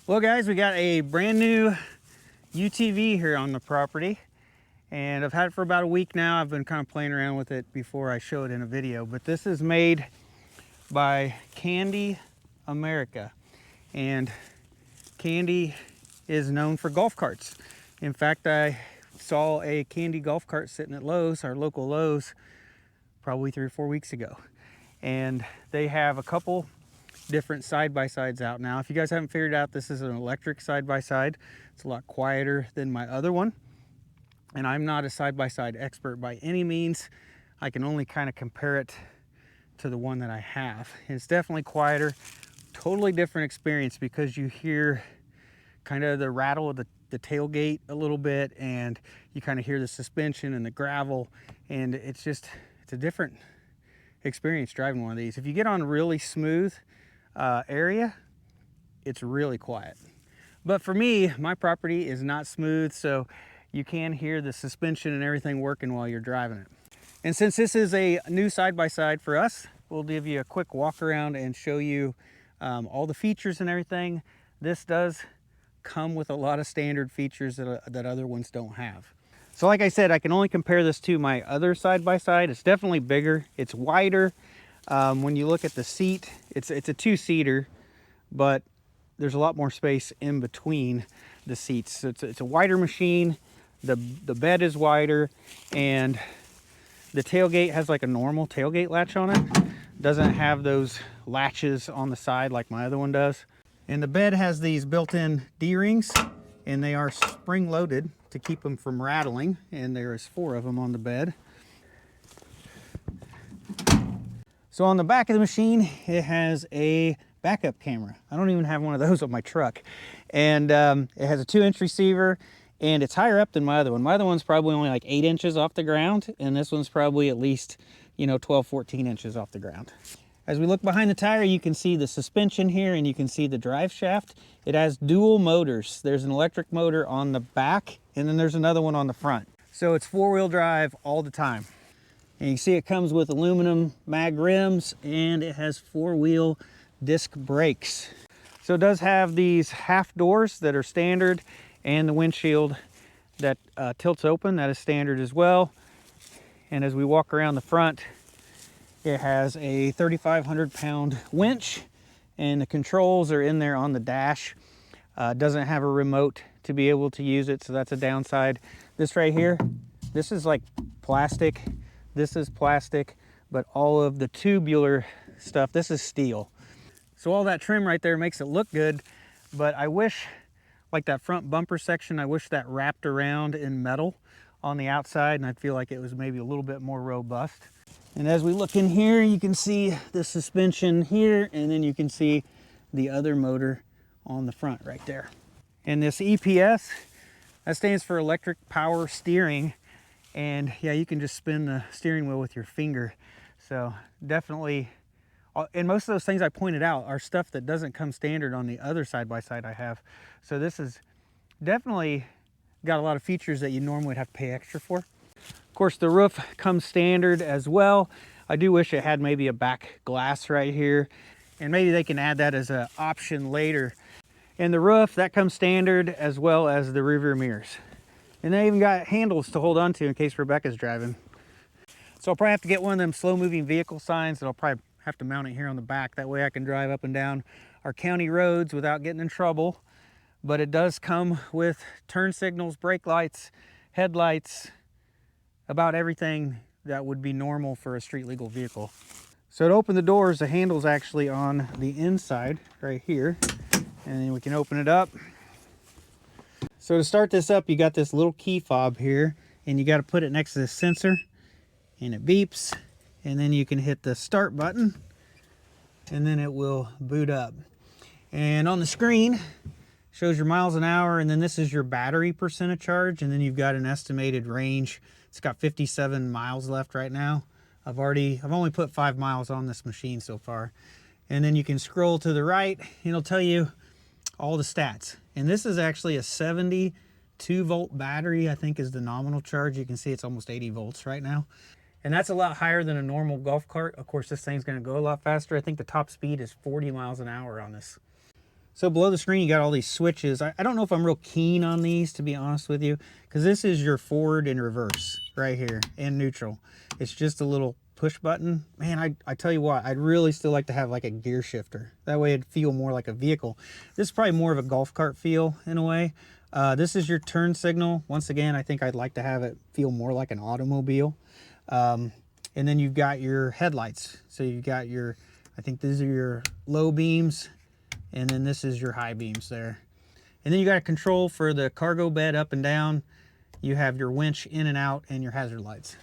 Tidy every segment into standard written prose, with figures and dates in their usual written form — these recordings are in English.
Well guys, we got a brand new UTV here on the property, and I've had it for about a week now. I've been kind of playing around with it before I show it in a video, but this is made by Kandi America, and Kandi is known for golf carts. In fact, I saw a Kandi golf cart sitting at Lowe's, our local Lowe's, probably 3 or 4 weeks ago, and they have a couple different side-by-sides out now. If you guys haven't figured out, this is an electric side-by-side. It's a lot quieter than my other one, and I'm not a side-by-side expert by any means. I can only kind of compare it to the one that I have. It's definitely quieter, totally different experience, because you hear kind of the rattle of the tailgate a little bit, and you kind of hear the suspension and the gravel, and it's a different experience driving one of these. If you get on really smooth area, it's really quiet. But for me, my property is not smooth, so you can hear the suspension and everything working while you're driving it. And since this is a new side-by-side for us, we'll give you a quick walk around and show you all the features and everything. This does come with a lot of standard features that other ones don't have. So like I said, I can only compare this to my other side-by-side. It's definitely bigger, it's wider. When you look at the seat, it's a two-seater, but there's a lot more space in between the seats. So it's a wider machine. The bed is wider, and the tailgate has like a normal tailgate latch on it. Doesn't have those latches on the side like my other one does. And the bed has these built-in D-rings, and they are spring-loaded to keep them from rattling, and there is 4 of them on the bed. So on the back of the machine, it has a backup camera. I don't even have one of those on my truck. And it has a 2-inch receiver, and it's higher up than my other one. My other one's probably only like 8 inches off the ground, and this one's probably at least, 12, 14 inches off the ground. As we look behind the tire, you can see the suspension here, and you can see the drive shaft. It has dual motors. There's an electric motor on the back, and then there's another one on the front. So it's 4-wheel drive all the time. And you see it comes with aluminum mag rims, and it has 4-wheel disc brakes. So it does have these half doors that are standard, and the windshield that tilts open, that is standard as well. And as we walk around the front, it has a 3,500 pound winch, and the controls are in there on the dash. Doesn't have a remote to be able to use it, so that's a downside. This right here, this is like plastic. This is plastic, but all of the tubular stuff, this is steel. So all that trim right there makes it look good, but I wish, like that front bumper section, I wish that wrapped around in metal on the outside, and I feel like it was maybe a little bit more robust. And as we look in here, you can see the suspension here, and then you can see the other motor on the front right there. And this EPS, that stands for electric power steering. And yeah, you can just spin the steering wheel with your finger. So definitely, and most of those things I pointed out are stuff that doesn't come standard on the other side-by-side I have. So this is definitely got a lot of features that you normally would have to pay extra for. Of course, the roof comes standard as well. I do wish it had maybe a back glass right here, and maybe they can add that as an option later. And the roof, that comes standard, as well as the rear mirrors. And they even got handles to hold on to in case Rebecca's driving. So I'll probably have to get one of them slow-moving vehicle signs, and I'll probably have to mount it here on the back. That way I can drive up and down our county roads without getting in trouble. But it does come with turn signals, brake lights, headlights, about everything that would be normal for a street-legal vehicle. So to open the doors, the handle's actually on the inside right here, and then we can open it up. So to start this up, you got this little key fob here, and you got to put it next to the sensor, and it beeps, and then you can hit the start button, and then it will boot up. And on the screen, shows your miles an hour, and then this is your battery percentage charge, and then you've got an estimated range. It's got 57 miles left right now. I've only put 5 miles on this machine so far. And then you can scroll to the right, and it'll tell you all the stats. And this is actually a 72 volt battery, I think is the nominal charge. You can see it's almost 80 volts right now. And that's a lot higher than a normal golf cart. Of course, this thing's gonna go a lot faster. I think the top speed is 40 miles an hour on this. So below the screen, you got all these switches. I don't know if I'm real keen on these, to be honest with you, because this is your forward and reverse right here, and neutral. It's just a little push button. Man, I tell you what, I'd really still like to have like a gear shifter. That way it'd feel more like a vehicle. This is probably more of a golf cart feel in a way. This is your turn signal. Once again, I think I'd like to have it feel more like an automobile. And then you've got your headlights. So you've got your, I think these are your low beams, and then this is your high beams there. And then you got a control for the cargo bed up and down. You have your winch in and out and your hazard lights.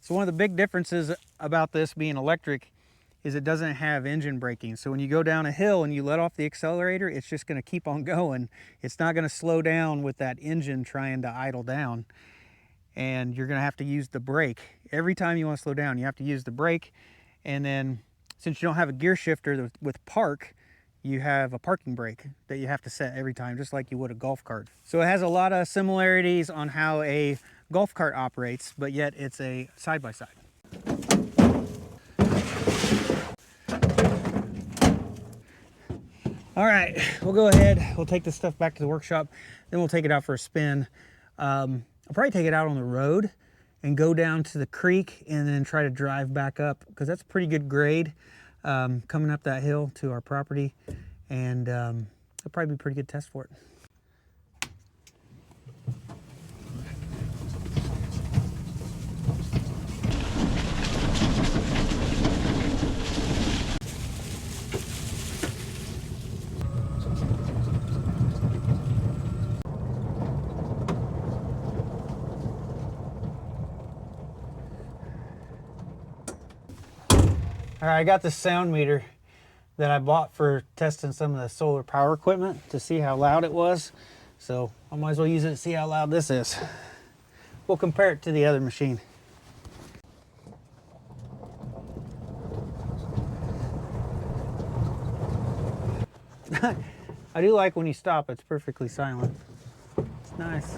So one of the big differences about this being electric is it doesn't have engine braking. So when you go down a hill and you let off the accelerator, it's just gonna keep on going. It's not gonna slow down with that engine trying to idle down. And you're gonna have to use the brake. Every time you wanna slow down, you have to use the brake. And then since you don't have a gear shifter with park, you have a parking brake that you have to set every time, just like you would a golf cart. So it has a lot of similarities on how a golf cart operates, but yet it's a side-by-side. All right, we'll go ahead. We'll take this stuff back to the workshop. Then we'll take it out for a spin. I'll probably take it out on the road and go down to the creek and then try to drive back up, because that's a pretty good grade coming up that hill to our property. And it'll probably be a pretty good test for it. All right, I got this sound meter that I bought for testing some of the solar power equipment to see how loud it was. So I might as well use it to see how loud this is. We'll compare it to the other machine. I do like when you stop, it's perfectly silent. It's nice.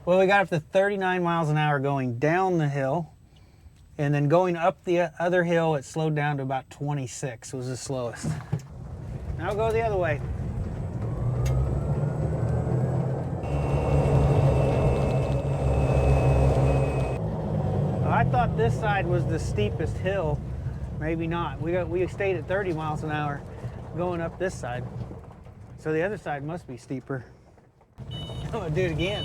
Well, we got up to 39 miles an hour going down the hill, and then going up the other hill, it slowed down to about 26. It was the slowest. Now we'll go the other way. Well, I thought this side was the steepest hill. Maybe not. We stayed at 30 miles an hour going up this side. So the other side must be steeper. I'm gonna do it again.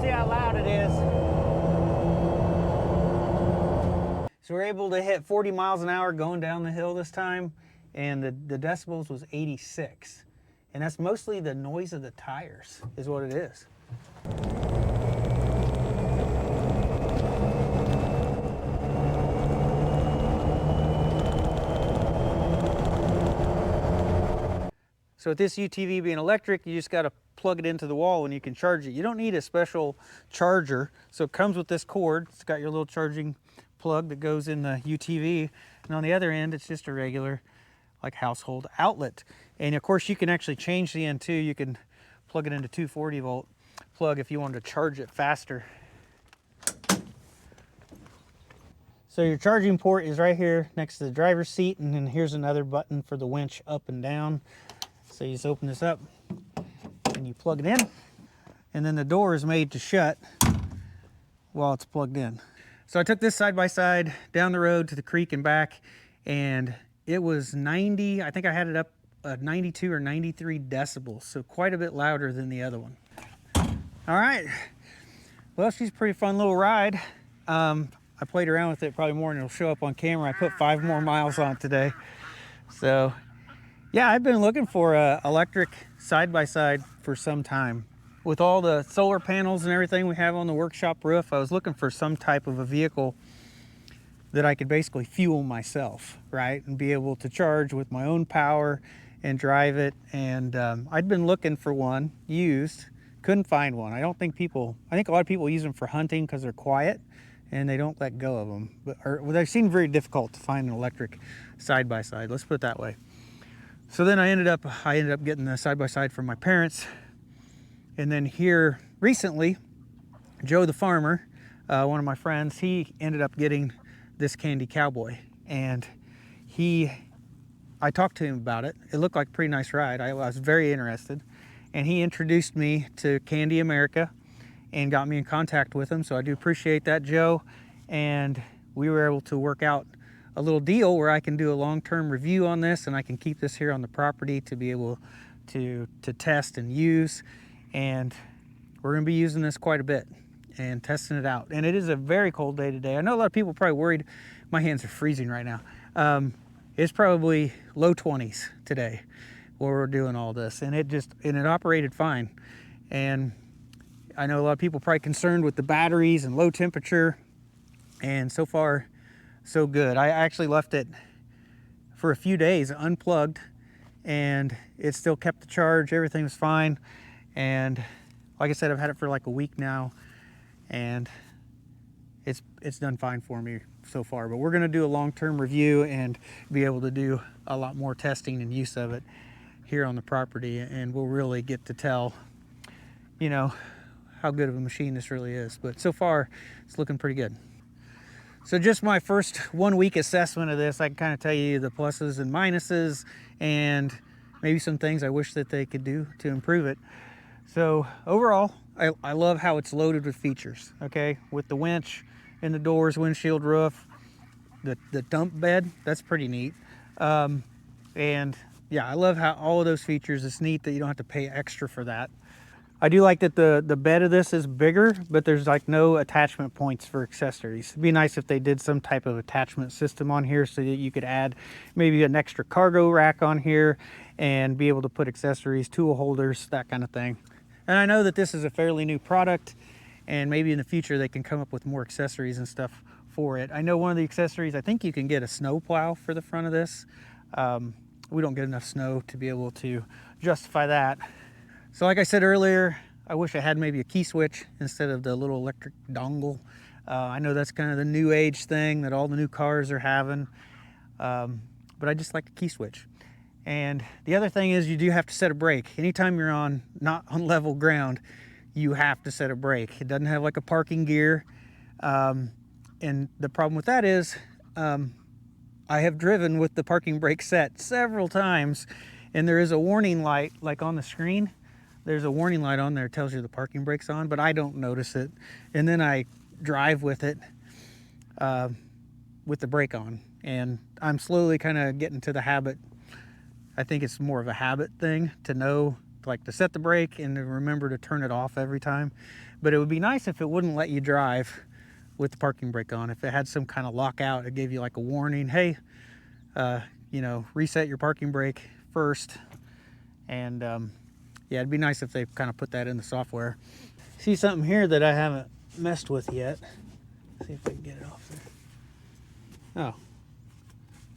See how loud it is. So we're able to hit 40 miles an hour going down the hill this time, and the decibels was 86. And that's mostly the noise of the tires is what it is. So with this UTV being electric, you just got to plug it into the wall and you can charge it. You don't need a special charger. So it comes with this cord. It's got your little charging plug that goes in the UTV. And on the other end, it's just a regular like household outlet. And of course you can actually change the end too. You can plug it into 240 volt plug if you wanted to charge it faster. So your charging port is right here next to the driver's seat, and then here's another button for the winch up and down. So you just open this up and you plug it in, and then the door is made to shut while it's plugged in. So I took this side by side down the road to the creek and back, and it was 90, I think I had it up 92 or 93 decibels, so quite a bit louder than the other one. All right, well, she's a pretty fun little ride. I played around with it probably more than it'll show up on camera. I put 5 more miles on it today. So yeah, I've been looking for a electric side-by-side for some time. with all the solar panels and everything we have on the workshop roof, I was looking for some type of a vehicle that I could basically fuel myself, right? And be able to charge with my own power and drive it. And I'd been looking for one used, couldn't find one. I think a lot of people use them for hunting because they're quiet and they don't let go of them. Well, they seem very difficult to find an electric side-by-side, let's put it that way. So then I ended up getting the side-by-side from my parents. And then here recently, Joe the farmer, one of my friends, he ended up getting this Kandi Cowboy. And I talked to him about it. It looked like a pretty nice ride. I was very interested. And he introduced me to Kandi America and got me in contact with him. So I do appreciate that, Joe. And we were able to work out a little deal where I can do a long-term review on this, and I can keep this here on the property to be able to test and use. And we're gonna be using this quite a bit and testing it out. And it is a very cold day today. I know a lot of people are probably worried. My hands are freezing right now. It's probably low 20s today where we're doing all this, and it operated fine. And I know a lot of people are probably concerned with the batteries and low temperature, and so far so good. I actually left it for a few days unplugged, and it still kept the charge. Everything was fine. And like I said, I've had it for like a week now, and it's done fine for me so far. But we're going to do a long-term review and be able to do a lot more testing and use of it here on the property, and we'll really get to tell, you know, how good of a machine this really is. But so far it's looking pretty good. So just my first 1 week assessment of this, I can kind of tell you the pluses and minuses and maybe some things I wish that they could do to improve it. So overall, I love how it's loaded with features, okay? With the winch in the doors, windshield roof, the dump bed, that's pretty neat. And yeah, I love how all of those features, it's neat that you don't have to pay extra for that. I do like that the bed of this is bigger, but there's like no attachment points for accessories. It'd be nice if they did some type of attachment system on here so that you could add maybe an extra cargo rack on here and be able to put accessories, tool holders, that kind of thing. And I know that this is a fairly new product, and maybe in the future they can come up with more accessories and stuff for it. I know one of the accessories, I think you can get a snow plow for the front of this. We don't get enough snow to be able to justify that. So like I said earlier, I wish I had maybe a key switch instead of the little electric dongle. I know that's kind of the new age thing that all the new cars are having, but I just like the key switch. And the other thing is you do have to set a brake. Anytime you're not on level ground, you have to set a brake. It doesn't have like a parking gear. And the problem with that is I have driven with the parking brake set several times, and there is a warning light like on the screen. There's a warning light on there that tells you the parking brake's on, but I don't notice it. And then I drive with it with the brake on, and I'm slowly kind of getting to the habit. I think it's more of a habit thing to know, like, to set the brake and to remember to turn it off every time. But it would be nice if it wouldn't let you drive with the parking brake on. If it had some kind of lockout, it gave you like a warning, hey, you know, reset your parking brake first. And yeah, it'd be nice if they kind of put that in the software. See something here that I haven't messed with yet. See if I can get it off there. Oh,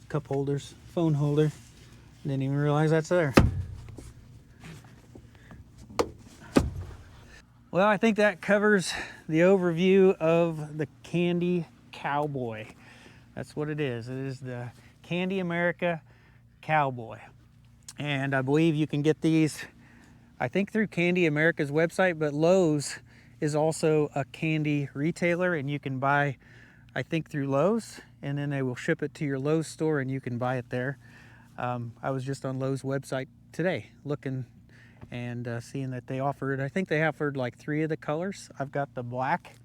cup holders, phone holder. Didn't even realize that's there. Well, I think that covers the overview of the Kandi Cowboy. That's what it is. It is the Kandi America Cowboy. And I believe you can get these, I think, through Kandi America's website, but Lowe's is also a Kandi retailer, and you can buy, I think, through Lowe's, and then they will ship it to your Lowe's store and you can buy it there. I was just on Lowe's website today looking and seeing that they offered, I think they offered like 3 of the colors. I've got the black.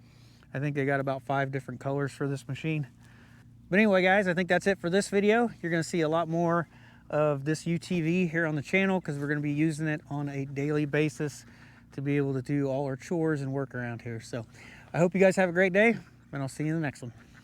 I think they got about 5 different colors for this machine. But anyway, guys, I think that's it for this video. You're going to see a lot more of this UTV here on the channel because we're going to be using it on a daily basis to be able to do all our chores and work around here. So I hope you guys have a great day, and I'll see you in the next one.